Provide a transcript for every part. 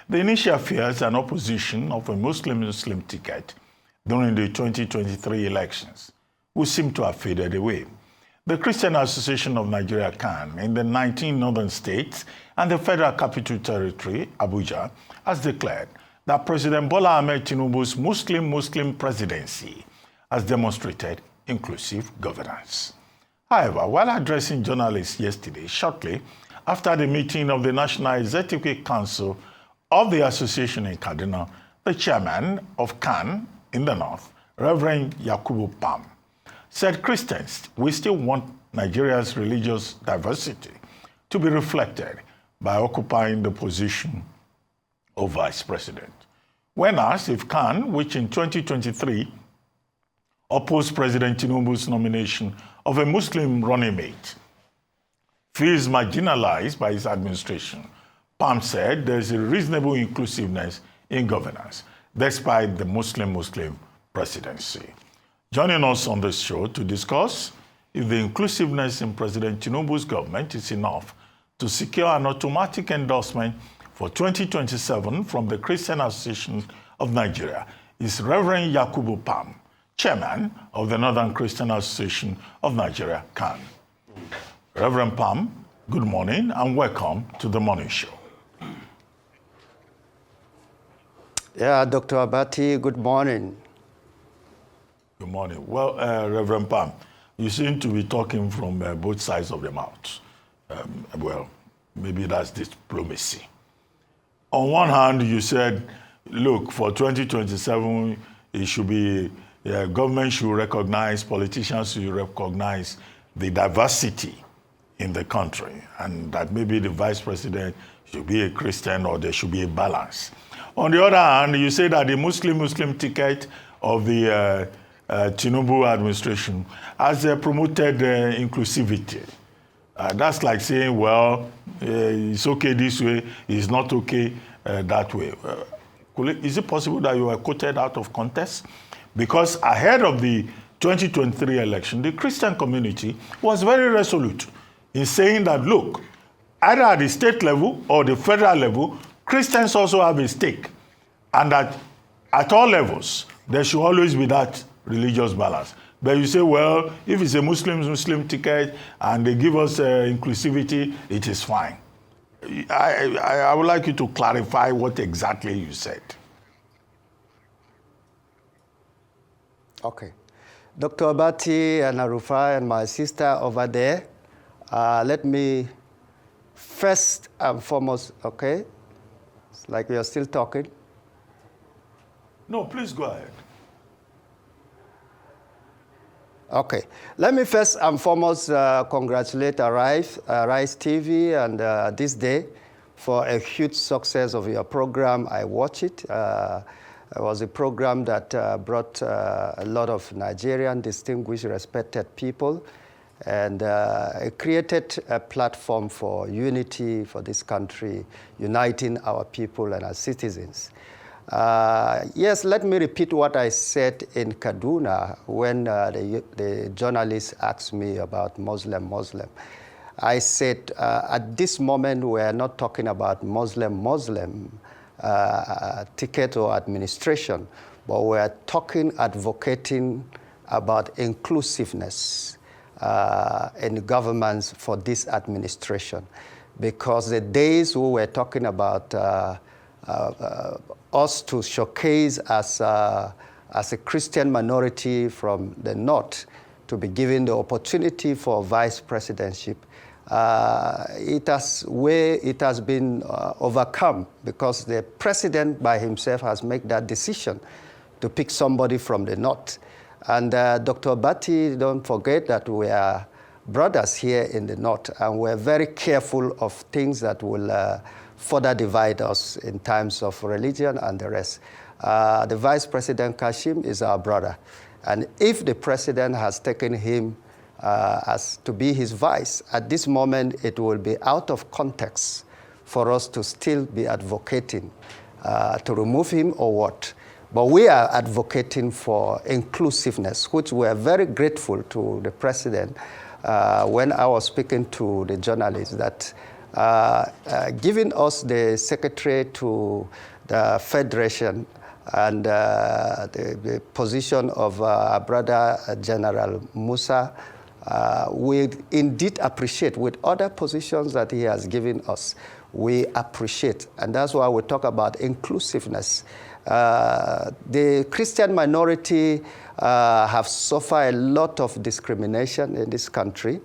the initial fears and opposition of a Muslim-Muslim ticket during the 2023 elections will seem to have faded away. The Christian Association of Nigeria CAN in the 19 northern states and the Federal Capital Territory, Abuja, has declared that President Bola Ahmed Tinubu's Muslim-Muslim presidency has demonstrated inclusive governance. However, while addressing journalists yesterday, shortly after the meeting of the National Executive Council of the association in Kaduna, the chairman of CAN in the north, Reverend Yakubu said Christians will still want Nigeria's religious diversity to be reflected by occupying the position of vice president. When asked if CAN, which in 2023 opposed President Tinubu's nomination of a Muslim running mate, feels marginalized by his administration, Pam said there is a reasonable inclusiveness in governance, despite the Muslim-Muslim presidency. Joining us on this show to discuss if the inclusiveness in President Tinubu's government is enough to secure an automatic endorsement for 2027 from the Christian Association of Nigeria is Reverend Yakubu, chairman of the Northern Christian Association of Nigeria, CAN. Reverend Pam, good morning and welcome to the morning show. Yeah, Dr. Abati, good morning. Good morning. Well, Reverend Pam, you seem to be talking from both sides of the mouth. Well, maybe that's diplomacy. On one hand, you said, look, for 2027, it should be, government should recognize, politicians should recognize the diversity in the country, and that maybe the vice president should be a Christian or there should be a balance. On the other hand, you say that the Muslim-Muslim ticket of the Tinubu administration has promoted inclusivity. That's like saying, well, it's okay this way, it's not okay that way. Is it possible that you were quoted out of context? Because ahead of the 2023 election, the Christian community was very resolute in saying that, look, either at the state level or the federal level, Christians also have a stake, and that at all levels, there should always be that religious balance. But you say, well, if it's a Muslim-Muslim ticket and they give us inclusivity, it is fine. I would like you to clarify what exactly you said. Okay. Dr. Abati and Arufai and my sister over there, let me first and foremost, okay? It's like we are still talking. No, please go ahead. Okay. Let me first and foremost congratulate Arise TV and this day for a huge success of your program. I watch it. It was a program that brought a lot of Nigerian distinguished, respected people, and it created a platform for unity for this country, uniting our people and our citizens. Yes, let me repeat what I said in Kaduna when the journalist asked me about Muslim. I said, at this moment, we are not talking about Muslim ticket or administration, but we are advocating about inclusiveness in governments for this administration. Because the days we were talking about us to showcase as a Christian minority from the north to be given the opportunity for vice presidentship, it has been overcome because the president by himself has made that decision to pick somebody from the north. And Dr. Abati, don't forget that we are brothers here in the north, and we're very careful of things that will further divide us in terms of religion and the rest. The Vice President Kashim is our brother. And if the president has taken him as to be his vice, at this moment it will be out of context for us to still be advocating to remove him or what. But we are advocating for inclusiveness, which we are very grateful to the president when I was speaking to the journalists that giving us the secretary to the Federation and the position of Brother General Musa, we indeed appreciate. With other positions that he has given us, we appreciate. And that's why we talk about inclusiveness. The Christian minority have suffered a lot of discrimination in this country.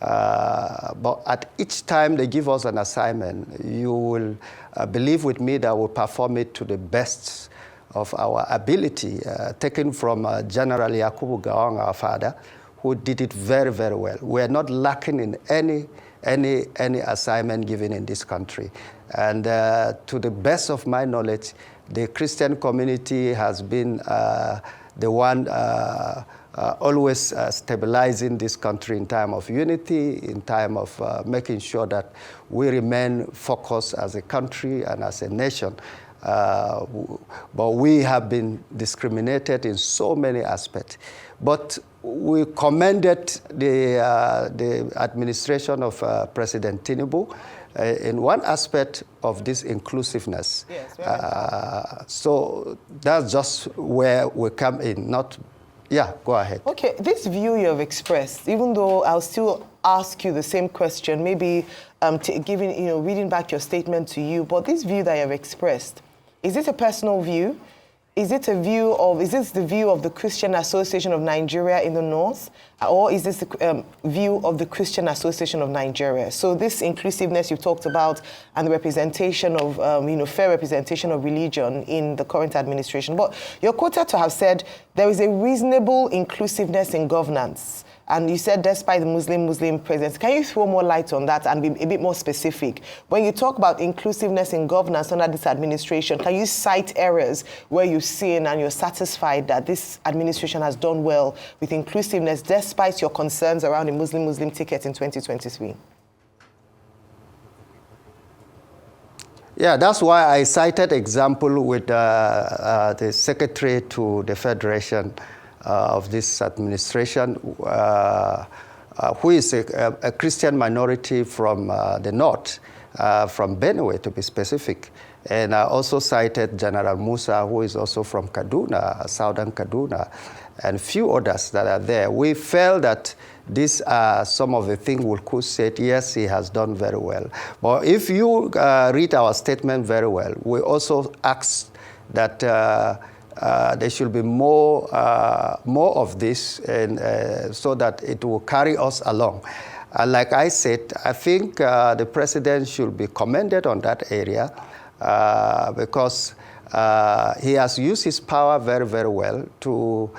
But at each time they give us an assignment, you will believe with me that we'll perform it to the best of our ability, taken from General Yakubu, our father, who did it very, very well. We are not lacking in any assignment given in this country. And to the best of my knowledge, the Christian community has been the one always stabilizing this country in time of unity, in time of making sure that we remain focused as a country and as a nation. But we have been discriminated in so many aspects. But we commended the administration of President Tinubu in one aspect of this inclusiveness. Yes, so that's just where we come in, not, yeah, go ahead. Okay, this view you have expressed, even though I'll still ask you the same question, maybe reading back your statement to you, but this view that you have expressed, is it a personal view? Is this the view of the Christian Association of Nigeria in the North? Or is this the view of the Christian Association of Nigeria? So this inclusiveness you talked about and the representation of, fair representation of religion in the current administration. But you're quoted to have said there is a reasonable inclusiveness in governance. And you said despite the Muslim presence. Can you throw more light on that and be a bit more specific? When you talk about inclusiveness in governance under this administration, can you cite areas where you've seen and you're satisfied that this administration has done well with inclusiveness despite your concerns around the Muslim ticket in 2023? Yeah, that's why I cited example with the secretary to the Federation of this administration, who is a Christian minority from the north, from Benue to be specific. And I also cited General Musa, who is also from Kaduna, southern Kaduna, and few others that are there. We felt that these are some of the things we could say, yes, he has done very well. But if you read our statement very well, we also asked that there should be more of this, and so that it will carry us along. Like I said, I think the president should be commended on that area because he has used his power very, very well to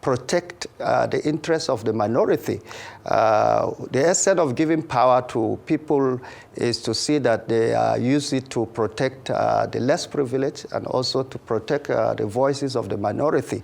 protect the interests of the minority. The essence of giving power to people is to see that they use it to protect the less privileged and also to protect the voices of the minority.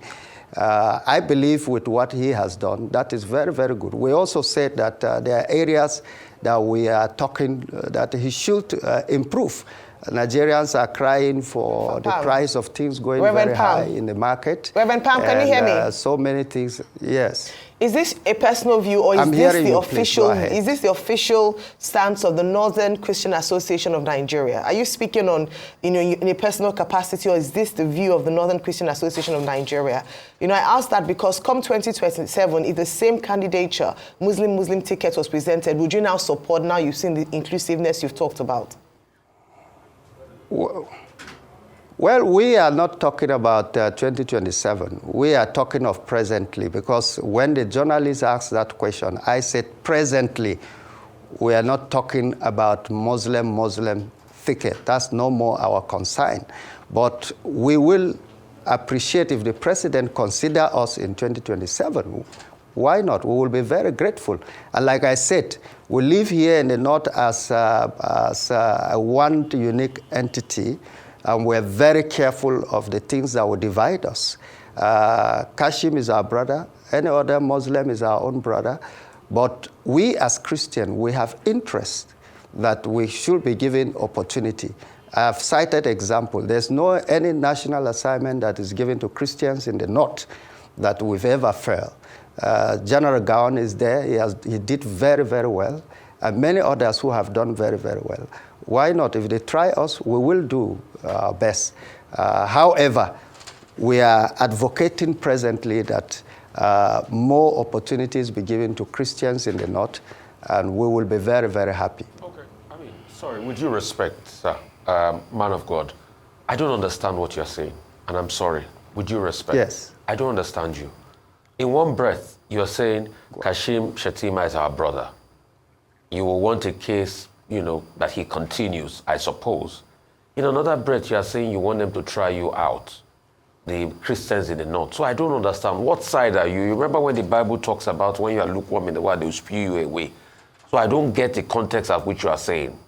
I believe with what he has done, that is very, very good. We also said that there are areas that we are talking that he should improve. Nigerians are crying for the price of things going very high in the market. Reverend Pam, can you hear me? So many things, yes. Is this a personal view, or is this the official stance of the Northern Christian Association of Nigeria? Are you speaking on, in a personal capacity, or is this the view of the Northern Christian Association of Nigeria? I asked that because come 2027, if the same candidature, Muslim ticket was presented, would you now support, now you've seen the inclusiveness you've talked about? Well, we are not talking about 2027. We are talking of presently, because when the journalist asked that question, I said presently. We are not talking about Muslim ticket. That's no more our concern. But we will appreciate if the president consider us in 2027. Why not? We will be very grateful. And like I said, we live here in the North as one unique entity, and we're very careful of the things that will divide us. Kashim is our brother. Any other Muslim is our own brother. But we as Christians, we have interest that we should be given opportunity. I've cited example. There's no any national assignment that is given to Christians in the North that we've ever felt. General Gowon is there. He did very, very well. and many others who have done very, very well. Why not? If they try us, we will do our best. However, we are advocating presently that more opportunities be given to Christians in the North, and we will be very, very happy. Okay. I mean, sorry, with due respect, sir, man of God, I don't understand what you're saying, and I'm sorry. With due respect, Yes. I don't understand you. In one breath, you're saying Kashim Shettima is our brother. You will want a case, that he continues, I suppose. In another breath, you are saying you want them to try you out, the Christians in the North. So I don't understand. What side are you? You remember when the Bible talks about when you are lukewarm in the world, they will spew you away. So I don't get the context of which you are saying.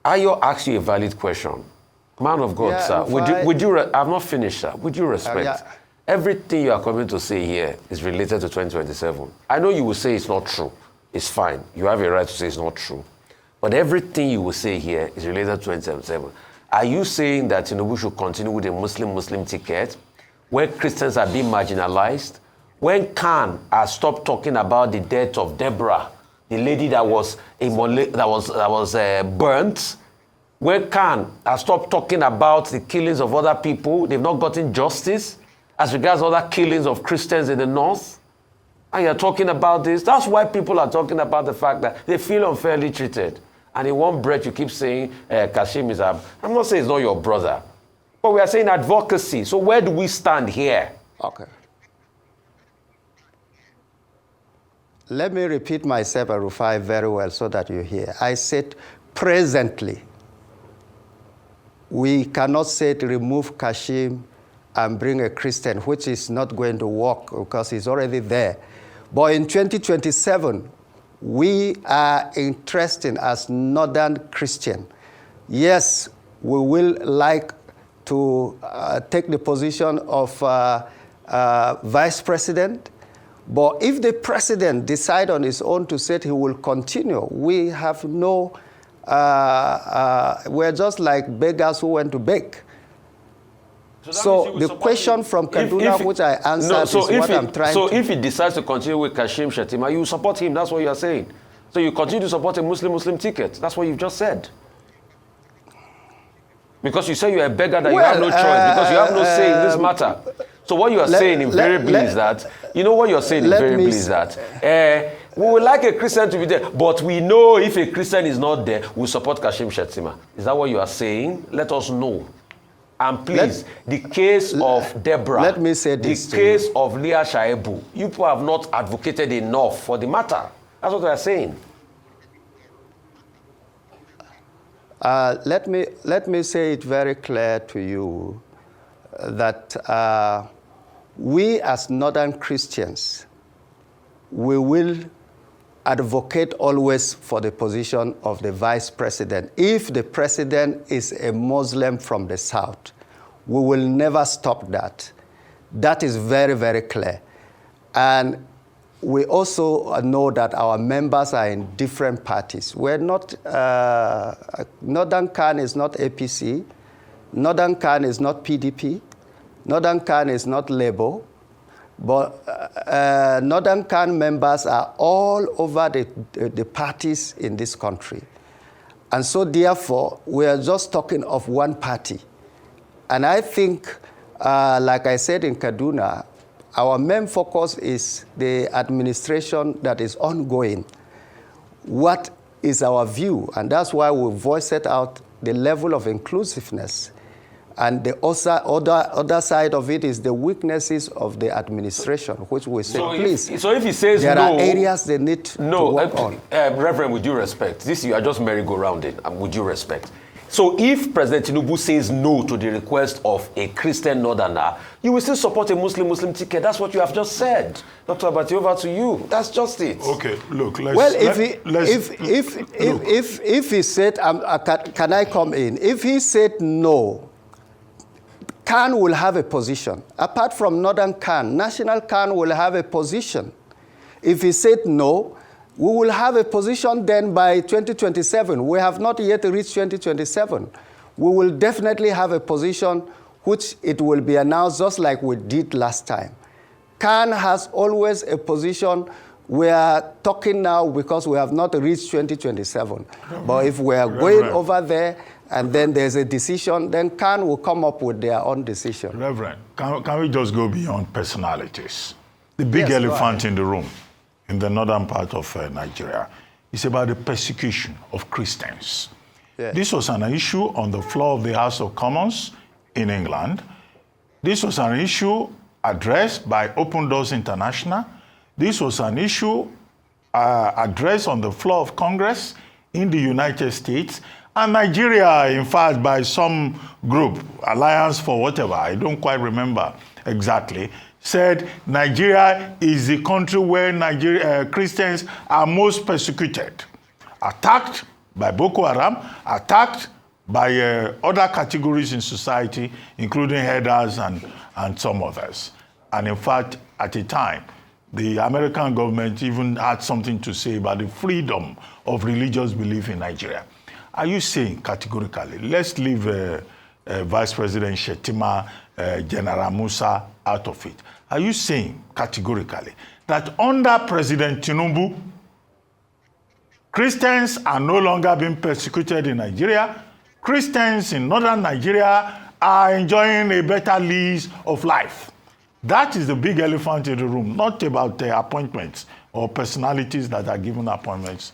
I ask you a valid question. Man of God, sir, I'm not finished, sir. With due respect, everything you are coming to say here is related to 2027. I know you will say it's not true. It's fine. You have a right to say it's not true. But everything you will say here is related to 2027. Are you saying that Tinubu should continue with a Muslim ticket where Christians are being marginalized? When Khan has stopped talking about the death of Deborah, the lady that was burnt, when Khan has stopped talking about the killings of other people, they've not gotten justice as regards other killings of Christians in the North, and you're talking about this, that's why people are talking about the fact that they feel unfairly treated. And in one breath, you keep saying Kashim is I'm not saying it's not your brother, but we are saying advocacy. So where do we stand here? Okay. Let me repeat myself, Rufai, very well so that you hear. I said presently, we cannot say to remove Kashim and bring a Christian, which is not going to work because he's already there. But in 2027, we are interested as Northern Christian. Yes, we will like to take the position of vice president, but if the president decides on his own to say he will continue, we have no, we're just like beggars who went to beg. So the question from Kaduna, which I answered, is what I'm trying to... So if he decides to continue with Kashim Shettima, you support him, that's what you're saying. So you continue to support a Muslim ticket. That's what you've just said. Because you say you're a beggar, that you have no choice, because you have no say in this matter. So what you are saying invariably is that, you know what you're saying invariably is that, we would like a Christian to be there, but we know if a Christian is not there, we'll support Kashim Shettima. Is that what you are saying? Let us know. And please, the case of Deborah, let me say this the case of Leah Shaibu, you people have not advocated enough for the matter. That's what they are saying. Let me say it very clear to you that we as Northern Christians, we will advocate always for the position of the vice president. If the president is a Muslim from the South, we will never stop that. That is very, very clear. And we also know that our members are in different parties. We're not, Northern Khan is not APC, Northern Khan is not PDP, Northern Khan is not Labour, but Northern Khan members are all over the parties in this country. And so therefore, we are just talking of one party. And I think, like I said in Kaduna, our main focus is the administration that is ongoing. What is our view? And that's why we voiced out the level of inclusiveness. And the other side of it is the weaknesses of the administration, which we say, please. So if he says there no, are areas they need to work on. Reverend, with due respect, this you are just merry-go-rounding, with due respect. So if President Tinubu says no to the request of a Christian Northerner, you will still support a Muslim ticket. That's what you have just said. Dr. Abati, over to you. That's just it. Okay, look, let's... Well, if he said, can I come in? If he said no, Khan will have a position. Apart from Northern Khan, National Khan will have a position. If he said no, we will have a position then by 2027. We have not yet reached 2027. We will definitely have a position which it will be announced just like we did last time. Khan has always a position we are talking now because we have not reached 2027. But if we are going over there and then there's a decision, then CAN will come up with their own decision. Reverend, can we just go beyond personalities? The big elephant in the room in the northern part of Nigeria is about the persecution of Christians. Yes. This was an issue on the floor of the House of Commons in England. This was an issue addressed by Open Doors International. This was an issue addressed on the floor of Congress in the United States. And Nigeria, in fact, by some group, Alliance for whatever, I don't quite remember exactly, said Nigeria is the country where Christians are most persecuted, attacked by Boko Haram, attacked by other categories in society, including herders and some others. And in fact, at a time, the American government even had something to say about the freedom of religious belief in Nigeria. Are you saying categorically, let's leave Vice President Shetima, General Musa out of it. Are you saying categorically that under President Tinubu, Christians are no longer being persecuted in Nigeria? Christians in northern Nigeria are enjoying a better lease of life. That is the big elephant in the room, not about appointments or personalities that are given appointments.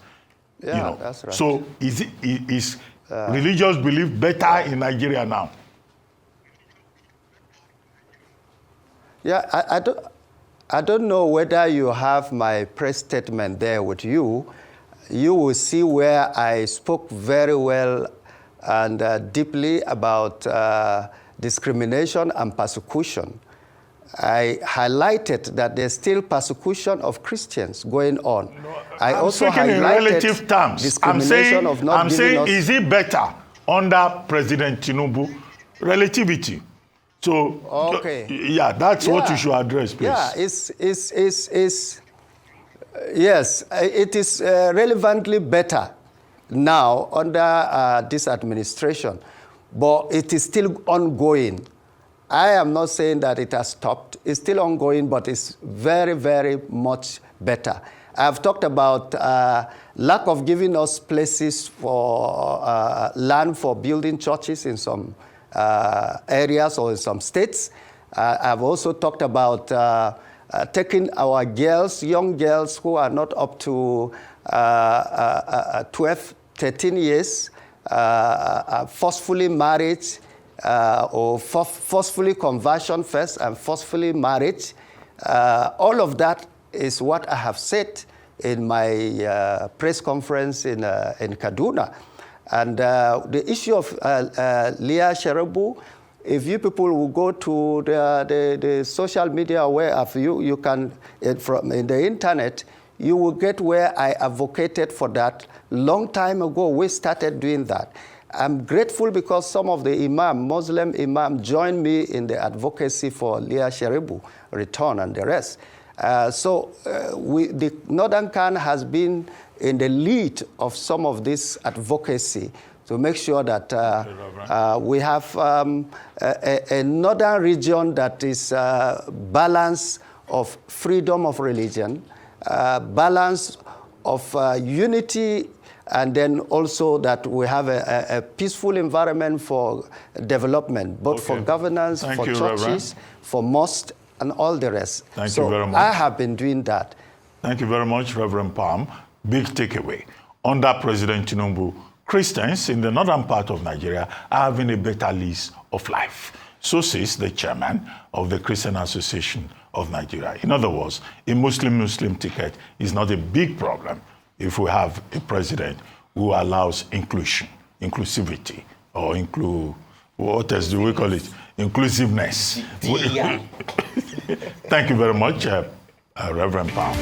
Yeah, that's right. So is religious belief better in Nigeria now? Yeah, I don't know whether you have my press statement there with you. You will see where I spoke very well and deeply about discrimination and persecution. I highlighted that there's still persecution of Christians going on. I also highlighted in relative terms. discrimination of not I'm giving saying, us... is it better under President Tinubu? Relativity. So, okay. Yeah, that's what you should address, please. Yeah, yes, it is relevantly better now under this administration, but it is still ongoing. I am not saying that it has stopped. It's still ongoing, but it's very, very much better. I've talked about lack of giving us places for land for building churches in some areas or in some states. I've also talked about taking our girls, young girls who are not up to 12, 13 years, forcefully married, or forcefully conversion first and forcefully marriage. All of that is what I have said in my press conference in Kaduna. And the issue of Leah Sherebu, if you people will go to the social media where you can, in the internet, you will get where I advocated for that. Long time ago, we started doing that. I'm grateful because some of the Muslim imam joined me in the advocacy for Leah Sherebu return and the rest. The Northern CAN has been in the lead of some of this advocacy to make sure that we have a northern region that is balance of freedom of religion, balance of unity, and then also that we have a peaceful environment for development, both for governance, for churches, Reverend, for mosques, and all the rest. Thank you very much. I have been doing that. Thank you very much, Reverend Palm. Big takeaway. Under President Tinubu, Christians in the northern part of Nigeria are having a better lease of life. So says the chairman of the Christian Association of Nigeria. In other words, a Muslim ticket is not a big problem if we have a president who allows inclusion, inclusivity, or what else do we call it? Inclusiveness. Thank you very much, Reverend Palm.